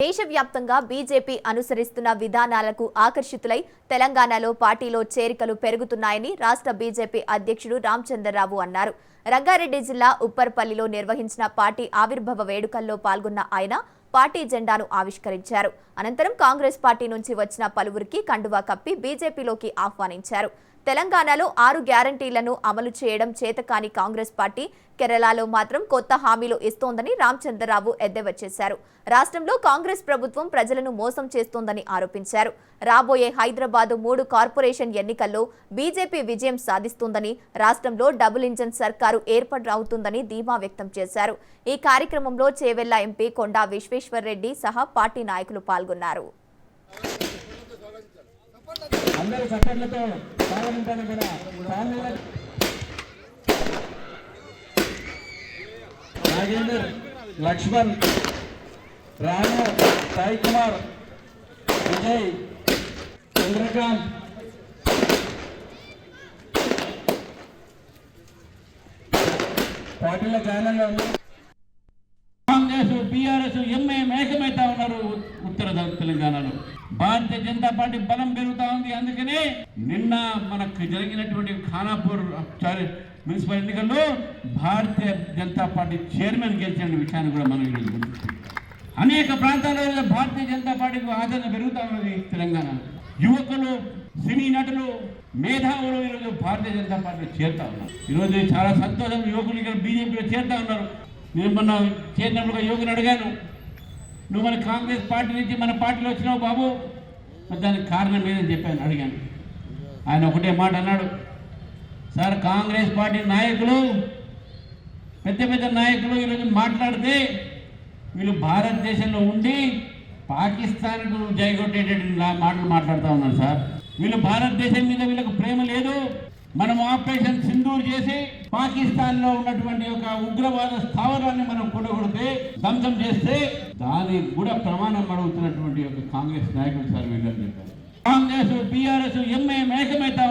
దేశవ్యాప్తంగా బీజేపీ అనుసరిస్తున్న విధానాలకు ఆకర్షితులై తెలంగాణలో పార్టీలో చేరికలు పెరుగుతున్నాయని రాష్ట్ర బీజేపీ అధ్యక్షుడు రామచంద్రరావు అన్నారు. రంగారెడ్డి జిల్లా ఉప్పర్పల్లిలో నిర్వహించిన పార్టీ ఆవిర్భావ వేడుకల్లో పాల్గొన్న ఆయన పార్టీ జెండాను ఆవిష్కరించారు. అనంతరం కాంగ్రెస్ పార్టీ నుంచి వచ్చిన పలువురికి కండువా కప్పి బీజేపీలోకి ఆహ్వానించారు. తెలంగాణలో 6 గ్యారంటీలను అమలు చేయడం చేతకాని కాంగ్రెస్ పార్టీ కేరళలో మాత్రం కొత్త హామీలు ఇస్తోందని రామచంద్రరావు ఎద్దేవా చేశారు. రాష్ట్రంలో కాంగ్రెస్ ప్రభుత్వం ప్రజలను మోసం చేస్తోందని ఆరోపించారు. రాబోయే హైదరాబాద్ 3 కార్పొరేషన్ ఎన్నికల్లో బీజేపీ విజయం సాధిస్తుందని, రాష్ట్రంలో డబుల్ ఇంజన్ సర్కారు ఏర్పాటవుతుందని ధీమా వ్యక్తం చేశారు. ఈ కార్యక్రమంలో చేవెళ్ల ఎంపీ కొండా విశ్వేశ్వర్రెడ్డి సహా పార్టీ నాయకులు పాల్గొన్నారు. అందరూ సపోర్ట్లతో పాల్గొంటాను కూడా నాగేందర్, లక్ష్మణ్, రాము, సాయి కుమార్, విజయ్, చంద్రకాంత్, పార్టీల ఛానల్లో కాంగ్రెస్, బీఆర్ఎస్, ఎంఐఎం ఏకమైతా ఉన్నారు. ఉత్తర తెలంగాణలో భారతీయ జనతా పార్టీ బలం పెరుగుతా ఉంది. అందుకనే నిన్న మనకు జరిగినటువంటి ఖానాపూర్ మున్సిపల్ ఎన్నికల్లో భారతీయ జనతా పార్టీ చైర్మన్ గెలిచిన విషయాన్ని కూడా మనం అనేక ప్రాంతాల్లో భారతీయ జనతా పార్టీకి ఆదరణ పెరుగుతూ ఉన్నది. తెలంగాణ యువకులు, సినీ నటులు, మేధావులు ఈరోజు భారతీయ జనతా పార్టీలో చేరుతా ఉన్నారు. ఈరోజు చాలా సంతోషం. యువకులు ఇక్కడ బీజేపీలో చేరుతా ఉన్నారు. నేను మొన్న చేరినప్పుడు యువకుని అడిగాను, నువ్వు మన కాంగ్రెస్ పార్టీ నుంచి మన పార్టీలో వచ్చినావు బాబు, మరి దానికి కారణం ఏదని చెప్పాను, అడిగాను. ఆయన ఒకటే మాట అన్నాడు, సార్ కాంగ్రెస్ పార్టీ నాయకులు, పెద్ద పెద్ద నాయకులు ఈరోజు మాట్లాడితే వీళ్ళు భారతదేశంలో ఉండి పాకిస్తాన్కు జైగొట్టేటటువంటి మాటలు మాట్లాడుతూ ఉన్నారు సార్. వీళ్ళు భారతదేశం మీద వీళ్ళకు ప్రేమ లేదు. మనం ఆపరేషన్ సింధూర్ చేసి పాకిస్తాన్లో ఉన్నటువంటి ఒక ఉగ్రవాద స్థావరాన్ని మనం కూడగొడితే, ధ్వంసం చేస్తే దానికి కూడా ప్రమాణం అడుగుతున్నటువంటి ఒక కాంగ్రెస్ నాయకులు సార్ వీళ్ళని చెప్పారు. Congress, BRS, MIM ఏకమైతా